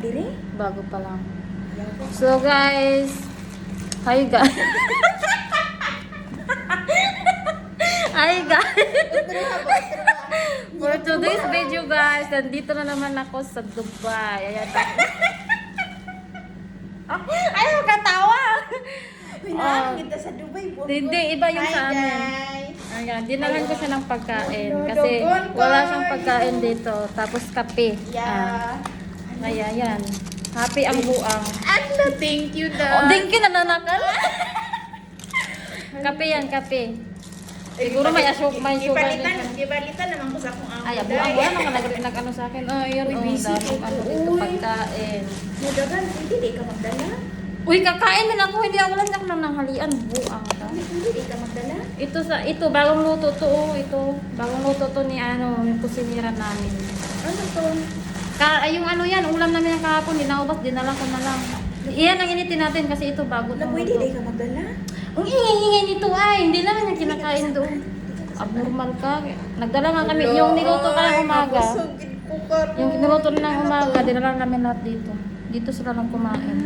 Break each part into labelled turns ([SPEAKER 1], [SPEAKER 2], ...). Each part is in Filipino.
[SPEAKER 1] dire?
[SPEAKER 2] Bago pa lang. So guys, hi guys. Hi guys. For today's video guys, nandito na naman ako sa Dubai. Ayan. Ayaw katawa.
[SPEAKER 1] Pinaan kita sa Dubai.
[SPEAKER 2] Hindi, iba yung sa amin.
[SPEAKER 1] guys.
[SPEAKER 2] Ayan, dinalan ko siya ng pagkain.
[SPEAKER 1] Hello,
[SPEAKER 2] Kasi
[SPEAKER 1] dogon,
[SPEAKER 2] wala
[SPEAKER 1] guys.
[SPEAKER 2] siyang pagkain dito. Tapos kape.
[SPEAKER 1] Yeah.
[SPEAKER 2] Kaya yan. Happy ang buang.
[SPEAKER 1] Ano, thank you
[SPEAKER 2] Oh,
[SPEAKER 1] daw.
[SPEAKER 2] dingki nananakal. Kape yan, kape. Siguro may sugar din siya.
[SPEAKER 1] Gibalitan naman ko sa akong amo.
[SPEAKER 2] Ay, abuang wala naman nag-ano sa akin. Oh, yun,
[SPEAKER 1] Uy,
[SPEAKER 2] oh,
[SPEAKER 1] busy
[SPEAKER 2] daming
[SPEAKER 1] ka.
[SPEAKER 2] ano dito
[SPEAKER 1] Uy.
[SPEAKER 2] pagkain.
[SPEAKER 1] Nadagan, hindi ka magdala.
[SPEAKER 2] Uy, kakain din ako. Hindi ako lang nang nanghalian. Buang ka.
[SPEAKER 1] Hindi ka magdala.
[SPEAKER 2] Ito, bagong luto to. Oh, ito. Bagong luto to ni yung kusinira namin.
[SPEAKER 1] Ano to?
[SPEAKER 2] Yung ano yan, ulam namin ng kahapon, dinaubas, dinala ko na lang. Iyan ang initin natin kasi ito bago
[SPEAKER 1] Na
[SPEAKER 2] tong
[SPEAKER 1] pwede,
[SPEAKER 2] luto.
[SPEAKER 1] di ka magdala.
[SPEAKER 2] Ang ingay-ingay nito ay, hindi naman yung kinakain doon. Abnormal ka. Nagdala nga kami, yung niluto ka ng umaga.
[SPEAKER 1] Mabusugin ko karon.
[SPEAKER 2] Yung niluto na ng umaga, dinala namin lahat dito. Dito sila lang kumain.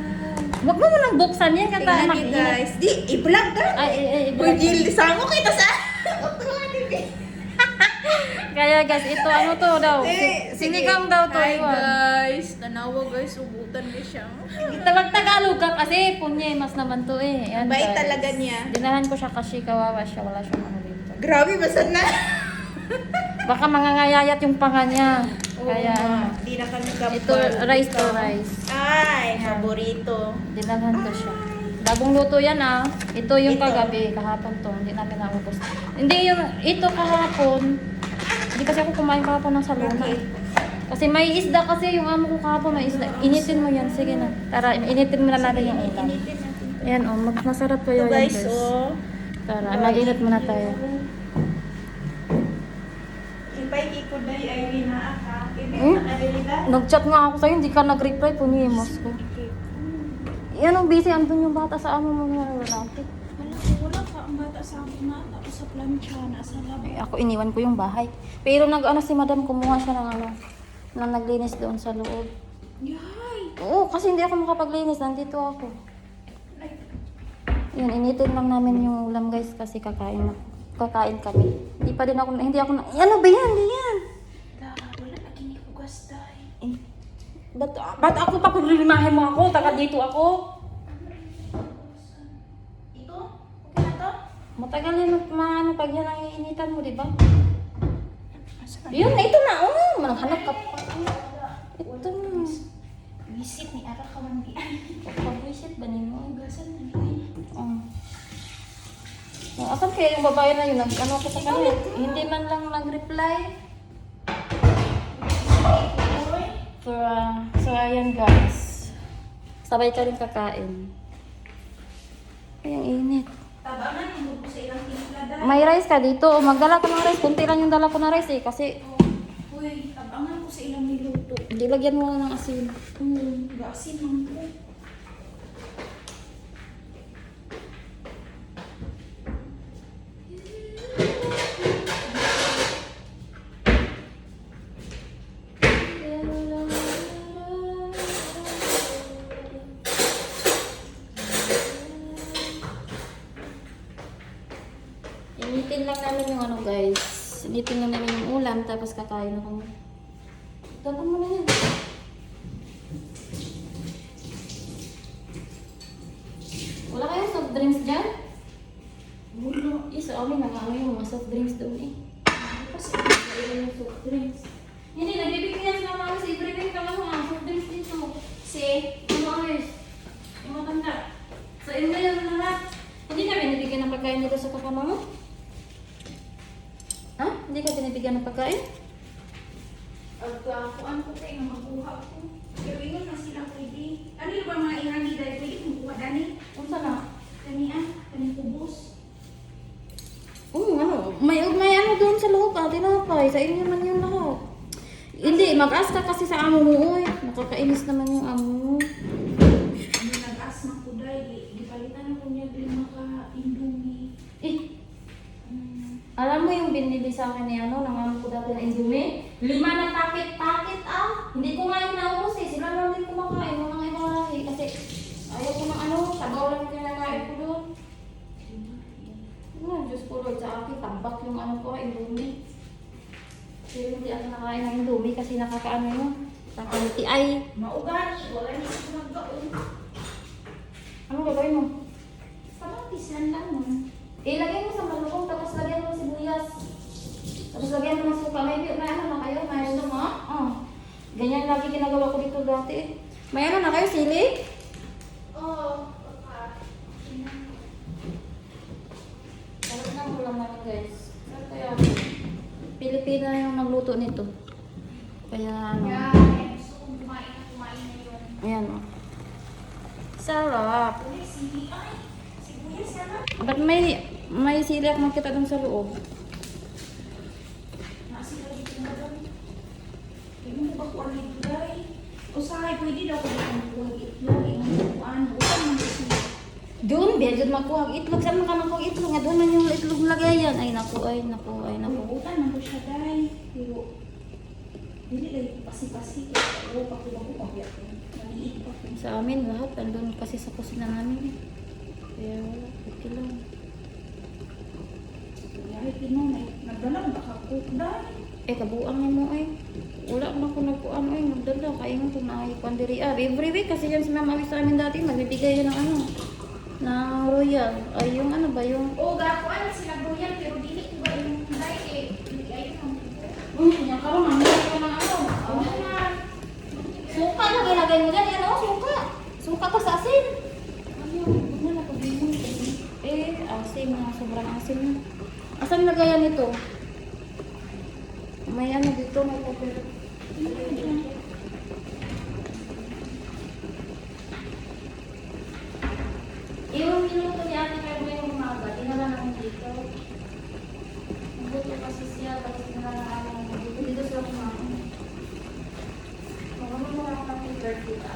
[SPEAKER 2] Huwag mo munang buksan yan, kata
[SPEAKER 1] Tingnan niyo guys. Di, i-vlog ka.
[SPEAKER 2] Ay,
[SPEAKER 1] Uy, Gil, sama kita sa...
[SPEAKER 2] Kaya guys, ito ano to daw? Sinigang daw to.
[SPEAKER 1] Hi
[SPEAKER 2] Iwan.
[SPEAKER 1] guys. Tanawa guys, ubutan niya siya.
[SPEAKER 2] Tagalog ka kasi punyemas naman to eh. Ayan,
[SPEAKER 1] Bait
[SPEAKER 2] guys.
[SPEAKER 1] talaga niya.
[SPEAKER 2] Dinahan ko siya kasi kawawa siya. Wala siyang ano dito.
[SPEAKER 1] Grabe, basad na.
[SPEAKER 2] Baka mangangayayat yung panga niya. Kaya ano.
[SPEAKER 1] Di na kami kapal.
[SPEAKER 2] Ito, rice to rice.
[SPEAKER 1] Ay, paborito.
[SPEAKER 2] Dinalhan ko siya. Bagong luto yan ah. Ito yung
[SPEAKER 1] Ito.
[SPEAKER 2] kagabi, kahapon to. Hindi namin naubos. Hindi yung, ito kahapon. Hindi kasi ako kumain kahapon ng salona.
[SPEAKER 1] Bakit?
[SPEAKER 2] Kasi may isda kasi yung amo ko kahapon may isda. Initin mo yan. Sige na. Tara, initin mo na natin yung ulam.
[SPEAKER 1] Initin natin.
[SPEAKER 2] Ayan oh, masarap po
[SPEAKER 1] Ito
[SPEAKER 2] yun
[SPEAKER 1] guys,
[SPEAKER 2] guys.
[SPEAKER 1] oh.
[SPEAKER 2] Tara, mag-init muna tayo.
[SPEAKER 1] Ipay kiko day ay rinaaka.
[SPEAKER 2] Hmm? Nag-chat nga ako sa'yo, hindi ka nag-reply po ni Emos ko. Yan ang busy, andun yung bata sa amo mo mga lalaki.
[SPEAKER 1] Wala ka ang bata sa akin na tapos sa plancha, nasa lab.
[SPEAKER 2] Eh, ako iniwan ko yung bahay. Pero nag-ano si madam, kumuha siya ng ano, nang naglinis doon sa loob.
[SPEAKER 1] Yay!
[SPEAKER 2] Oo, kasi hindi ako makapaglinis, nandito ako. Yun, initin lang namin yung ulam guys kasi kakain kami. Hindi pa din ako, hindi ako na, ano ba yan, hindi yan.
[SPEAKER 1] Wala na kinikugas day.
[SPEAKER 2] Eh, ba't ako pa kung lilimahin mo ako, taga dito ako.
[SPEAKER 1] Ito? Okay na to?
[SPEAKER 2] Matagal yun ano pag yan ang iinitan mo, di ba?
[SPEAKER 1] Asa
[SPEAKER 2] Yun, ito na, oh, manhanap ka pa. Ito na.
[SPEAKER 1] Visit ni Ara ka man di.
[SPEAKER 2] Pag-visit ba ninyo?
[SPEAKER 1] Hugasan na ni.
[SPEAKER 2] Asan kaya yung babae na yun? Ano ko sa kanya? Hindi man lang nag-reply. So ayan guys. Sabay ka rin kakain. Ay, ang init.
[SPEAKER 1] Tabangan mo ko sa ilang timpla day.
[SPEAKER 2] May rice ka dito. Magdala ka ng rice. Kunti lang yung dala ko na rice eh. Kasi
[SPEAKER 1] Uy, tabangan ko sa ilang niluto.
[SPEAKER 2] hindi lagyan mo ng asin.
[SPEAKER 1] Gasin man ko.
[SPEAKER 2] Initin lang namin yung ano guys. Initin lang namin yung ulam. Tapos kakain na kami. Dagan mo na yan. Wala kayong soft drinks dyan?
[SPEAKER 1] Wala.
[SPEAKER 2] Sa amin na ano yung mga soft drinks doon eh.
[SPEAKER 1] Kasi
[SPEAKER 2] Wala yung soft drinks. Hindi, nagbibigyan sila namin sa ibigay ka lang mga soft drinks dito.
[SPEAKER 1] si
[SPEAKER 2] Ano ayos? Yung matanda. Sa inyo yan lahat. Hindi ka binibigyan ng pagkain dito sa kasama mo? Ha? Hindi ka binibigyan ng pagkain?
[SPEAKER 1] kuan ko kay nga makuha ko. Pero ingon na sila pwede. Ano yung ba mga ihani dahil pwede kong kuha dani?
[SPEAKER 2] Unsa na?
[SPEAKER 1] Kanian, kani kubos.
[SPEAKER 2] Oo, ano? May ano doon sa loob, tinapay. Sa inyo man yun lahat. Hindi, mag-ask ka kasi sa amo mo, oy. Nakakainis naman yung amo mo.
[SPEAKER 1] Ano nag-asma ko dahil, di palitan ako niya 5 ka Indomie.
[SPEAKER 2] Eh, alam mo yung binili sa akin ni ano, ng amo ko dati na Indomie? 5 na packet ah. Hindi ko nga yung naubos eh. Sila lang din kumakain. kasi nakakaano yun. Nakaliti ay.
[SPEAKER 1] Maugani, wala niya sa magbaon.
[SPEAKER 2] Ano gagawin mo?
[SPEAKER 1] Kamatisan lang mo.
[SPEAKER 2] Ilagay mo sa malukong tapos lagyan mo ng sibuyas. Tapos lagyan mo ng suka. May ano na kayo? May ano mo? Oh. Ganyan lagi ginagawa ko dito dati. May ano na kayo? Sili?
[SPEAKER 1] Oo.
[SPEAKER 2] Sarap na ulam namin guys. Sarap kaya Pilipina yung nagluto nito. Kaya ano.
[SPEAKER 1] Yan, gusto kong kumain ngayon.
[SPEAKER 2] Ayan o. Sarap.
[SPEAKER 1] Uy, sili ay. Sibuyas sarap.
[SPEAKER 2] Ba't may sili ako makita dun sa loob?
[SPEAKER 1] Nasila dito na lang. Hindi mo ba kuha nito dahil? O sahay, pwede daw ko dito kuha itlog. Ano, usan mo sila.
[SPEAKER 2] Doon, biya dyan makuha ang itlog. Saan ka makuha ang itlog? Nga doon man yung itlog lagayan. Ay naku, ay naku, ay naku.
[SPEAKER 1] Utan mo siya dahil. Pero, hindi lang pasi-pasi. Kaya pa ko lang umabiyak ko. Maliit pa ko.
[SPEAKER 2] Sa amin lahat, andun kasi sa kusina namin eh. Kaya wala, okay lang.
[SPEAKER 1] Kaya tinunay, nagdalang baka cook dahil.
[SPEAKER 2] Eh, kabuang niya mo ay. Wala ko na kung nagpuan ay. Nagdala, kaya nga kung naayikuan diri. Every week kasi yan si Mama Awi sa amin dati. Magbibigay yan ng ano. Ng royal. Ay, yung ano ba yung...
[SPEAKER 1] O, gakuan sila royal, pero dili ko ba yung dahil eh. Hindi ayun ang
[SPEAKER 2] Yung karoon, mamaya ka ng ano. Suka na ginagay mo dyan. Yan o, suka. Suka pa sa asin.
[SPEAKER 1] Huwag mo na pag-ibon.
[SPEAKER 2] Eh, asin na. Sobrang asin na. Asan lagayan nito? May ano dito, may paper. Yung minuto ni Ate Carmen yung umaga, dinala namin dito. Mabuti kasi siya, tapos dinala namin dito. Dito sila kumain. Magamit mo ako ng paper dito.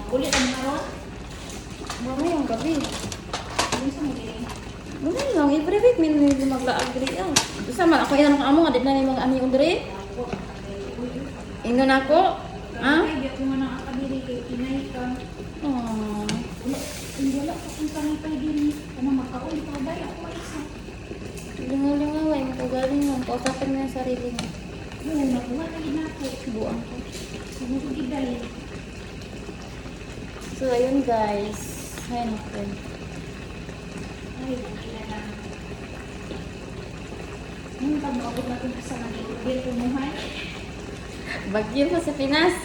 [SPEAKER 1] Ulit ang karon.
[SPEAKER 2] Mamaya yung gabi.
[SPEAKER 1] Yung sa mga
[SPEAKER 2] Ano lang, every week may magla-agree ah. Basta man, ako yan ang amo nga, di na may mga ami yung diri. Ingon ako. Ha?
[SPEAKER 1] Ay, di ako nga nakakabili kay Pinay ka.
[SPEAKER 2] Oh.
[SPEAKER 1] Wala ka kung kanipay din. Kung makaon, ito ba? Ako ay isa.
[SPEAKER 2] Lingaw-lingaw ay, magaling mo. Kausapin mo yung sarili mo.
[SPEAKER 1] Yun, nakuha na rin ako.
[SPEAKER 2] Buang ko.
[SPEAKER 1] Sumugod din dahil.
[SPEAKER 2] So, ayun guys. Ay, naku.
[SPEAKER 1] Ay, kailan na. Nung pag maabot natin sa nag-i-order kumuhay.
[SPEAKER 2] Bagyo pa sa Pinas.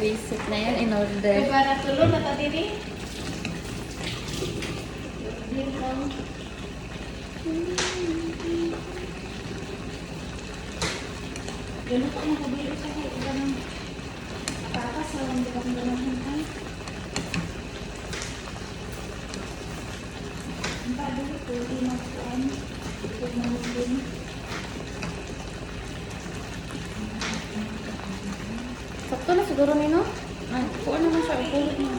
[SPEAKER 2] Basic na yun, in order.
[SPEAKER 1] Kaya para tulo na ta diri. Order ka. Ganun pa makabili sa kaya ganun. Patas sa lang di kang ganun ay. Ang pado ko, di magkuhan. Ito na din.
[SPEAKER 2] Sakto na siguro nino. Ay, kuha naman siya. Pulot mo.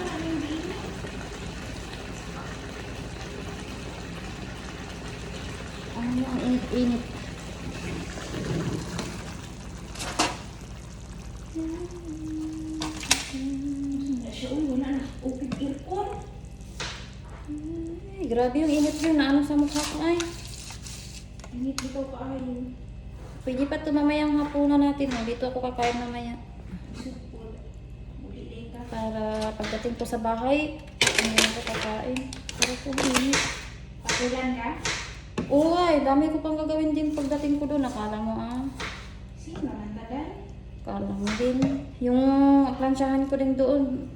[SPEAKER 2] Ay, ang init-init.
[SPEAKER 1] Siya, wala na. Open aircon.
[SPEAKER 2] Ay, grabe yung init yun. Naano sa mukha ko ay.
[SPEAKER 1] Init dito ka ayun.
[SPEAKER 2] Pwede pa ito mamayang hapunan natin. No? Dito ako kakain mamaya. Para pagdating ko sa bahay, hindi ako kakain. Para po init.
[SPEAKER 1] Pakulan ka?
[SPEAKER 2] Oo ay, dami ko pang gagawin din pagdating ko doon. Akala mo ah.
[SPEAKER 1] Sino man tagal?
[SPEAKER 2] Akala mo din. Yung plansyahan ko din doon.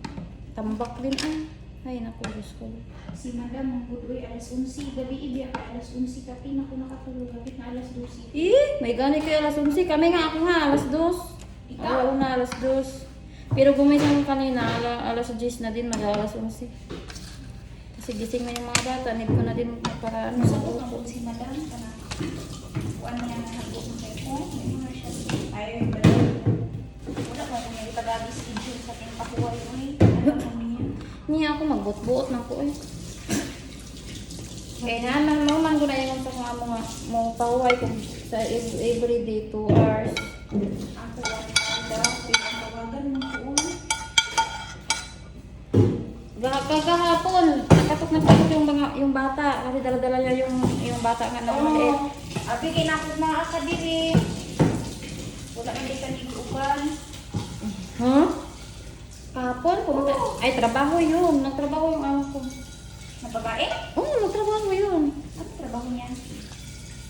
[SPEAKER 2] tambak din ay. Ay, naku, Diyos ko.
[SPEAKER 1] Si Madam, ang budoy, alas 11. Gabi, ibiyak ka, alas 11. Kapi na ko nakatulog. Kapit na alas 12.
[SPEAKER 2] May gani kayo alas 11. Kami nga, ako nga, alas 2.
[SPEAKER 1] Ikaw?
[SPEAKER 2] Alauna, alas 2. Pero gumising kanina, alas 10 na din, mag-alas 11. Kasi gising na yung mga bata, need ko na din para ano,
[SPEAKER 1] Sa
[SPEAKER 2] mag-upo.
[SPEAKER 1] ko si Madam, kana. Kuan niya na hago ng telephone. May mga siya. Ayaw yung balaw. Wala ko kung may pag-abi schedule sa ating pakuhay ko eh. Ano ko niya?
[SPEAKER 2] Niya ako magbuot-buot na ko eh. Kaya naman ko na yung sa mga mga pahuhay ko sa everyday 2 hours.
[SPEAKER 1] Ako wala daw. Pinatawagan mo ko.
[SPEAKER 2] Kagahapon, nakatok yung bata kasi dala-dala niya yung bata nga na maliit.
[SPEAKER 1] Abi kinakot na ka diri. Wala na di ka niguban.
[SPEAKER 2] Huh? Kahapon, pumunta. Ay, trabaho yun. Nagtrabaho yung anak ko.
[SPEAKER 1] Na babae?
[SPEAKER 2] Oo, nagtrabaho yun.
[SPEAKER 1] Ano trabaho niya?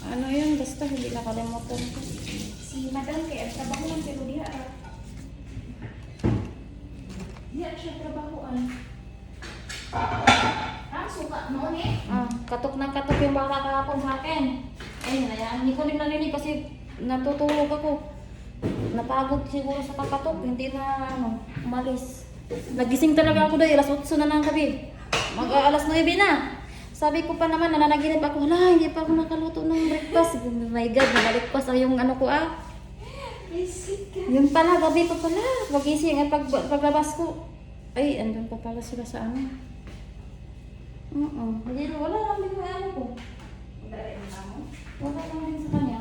[SPEAKER 2] Ano yun, basta hindi nakalimutan ko.
[SPEAKER 1] Si Madam kaya trabaho lang pero diha. Diha siya trabahoan. Suka mo eh.
[SPEAKER 2] Katok na katok yung bata kahapon sa akin. Ay, hinayaan. Hindi ko din narinig kasi natutulog ako. Napagod siguro sa kakatok. Hindi na umalis. Nagising talaga ako dahil alas 8 na ng gabi. Alas 9 na. Sabi ko pa naman, nananaginip ako, hala, hindi pa ako nakaluto ng breakfast. Oh my God, nabalik pa sa yung ano ko Yung pala, gabi pa pala. Pagising at paglabas ko, ay, andun pa pala sila sa ano. Hindi, wala lang din yung ano ko. Wala lang din sa kanya.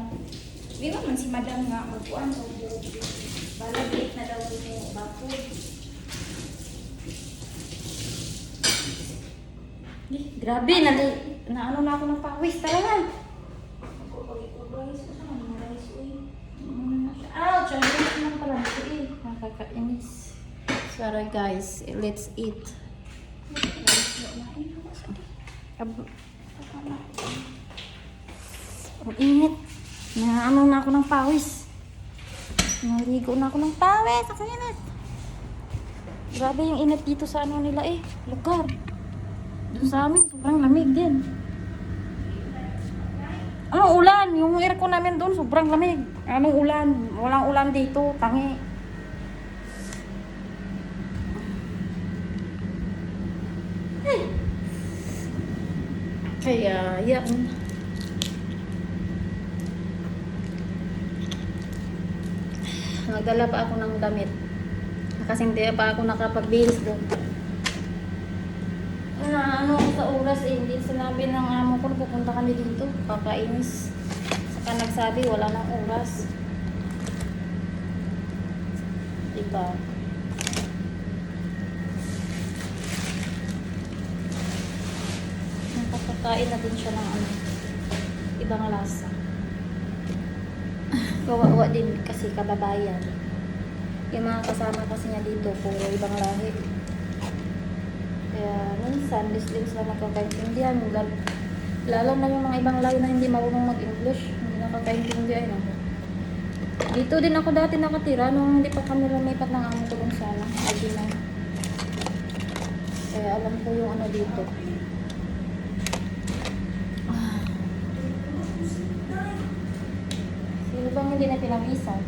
[SPEAKER 1] Di ba man si Madam nga magkuhan o balagit na daw yung bakod.
[SPEAKER 2] Grabe, na ano na ako ng pawis talaga. Ouch! Ang bilis naman pala dito eh. Nakakainis. Sorry guys, let's eat. Ang init. Na ano na ako ng pawis. Naligo na ako ng pawis. Ang init. Grabe yung init dito sa ano nila eh. Lugar. Doon sa amin, sobrang lamig din. Anong ulan? Yung aircon namin doon, sobrang lamig. Anong ulan? Walang ulan dito, tangi. Ay. Kaya, yan. Nagdala pa ako ng damit. Kasi hindi pa ako nakapag-bihis doon. Na ano sa oras eh, hindi sinabi ng amo ko na pupunta kami dito. Kakainis. Saka nagsabi wala nang oras. Diba? Nakakakain na din siya ng ano, ibang lasa. Kawawa din kasi kababayan. Yung mga kasama kasi niya dito, puro ibang lahi. Kaya minsan, din sila nakakaintindihan. Lalo na yung mga ibang lahi na hindi marunong mag-English. Hindi nakakaintindihan. Dito din ako dati nakatira nung hindi pa kami lumipat ng amo ko dun sana. Agina. Kaya alam ko yung ano dito. Sino bang hindi na pinamisan?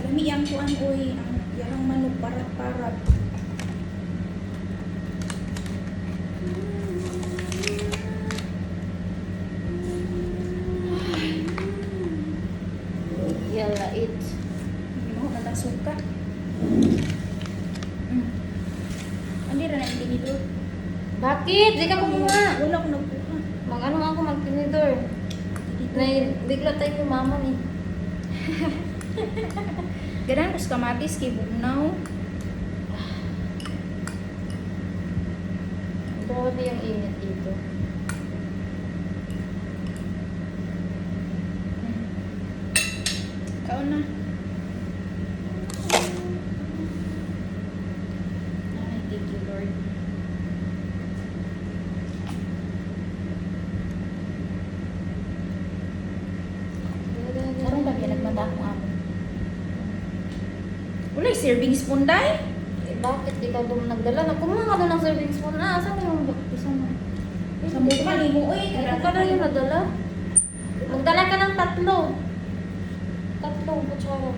[SPEAKER 1] Lami ang kuan oy, ang yarang manok parat-parat.
[SPEAKER 2] Yala it.
[SPEAKER 1] Mo na suka. Andi ra na tinidor.
[SPEAKER 2] Bakit? Di ka kumuha.
[SPEAKER 1] Wala ko nagkuha.
[SPEAKER 2] Mag-ano ako mag-tinidor. Bigla tayo kumama ni.
[SPEAKER 1] Ganun ko sa kamatis kay bugnaw.
[SPEAKER 2] Grabe yung init dito.
[SPEAKER 1] Kaon na. Ay, thank you Lord. Karon ba nagmanda akong amo? Wala servings punday.
[SPEAKER 2] Bakit di ka doon nagdala? Kumuha ka doon ng serving spoon. Ah, saan yung isa mo?
[SPEAKER 1] Sa buto maligo, uy.
[SPEAKER 2] Ito ka na yung nadala. Magdala ka ng tatlo. Tatlong kutsara.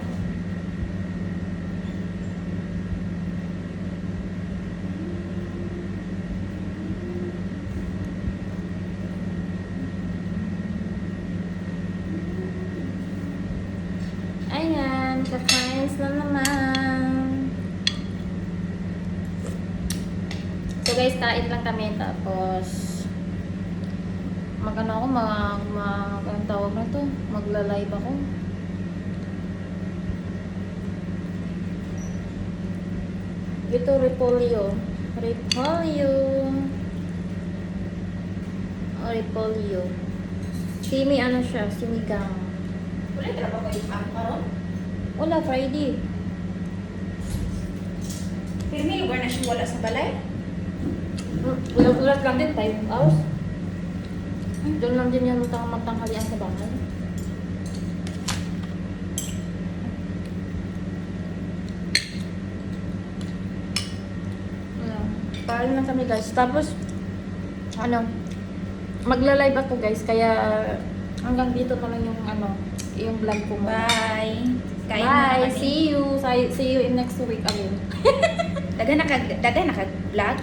[SPEAKER 2] Ayan, kakain na naman. So guys, kain lang kami tapos magano ako, anong tawag na to? Magla-live ako. Ito, repolyo. Repolyo. Oh, repolyo. Simi, ano siya? Sinigang.
[SPEAKER 1] Wala ka ba kayo karon?
[SPEAKER 2] Wala, Friday.
[SPEAKER 1] Pero may lugar na siya wala sa balay?
[SPEAKER 2] Ulat lang din, 5 hours. Doon lang din yan magtanghalian sa bahay. Wala. Paano na kami guys. Tapos, magla-live ako guys. Kaya, hanggang dito na lang yung vlog ko mo.
[SPEAKER 1] Bye. Kain na
[SPEAKER 2] Bye.
[SPEAKER 1] kami.
[SPEAKER 2] See you in next week again.
[SPEAKER 1] Daga naka-vlog?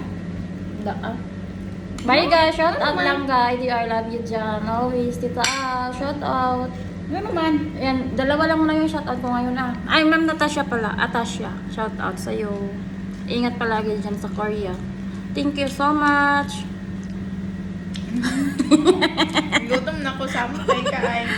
[SPEAKER 2] Bye guys. Shout out lang guys. I love you dyan. Always. Tita shout out.
[SPEAKER 1] Ano naman?
[SPEAKER 2] Ayan, dalawa lang muna yung shoutout ko ngayon Ay, Ma'am Natasha pala. Atasha. Shoutout sa'yo. Ingat palagi dyan sa Korea. Thank you so much.
[SPEAKER 1] Gutom na ko sa kay kain.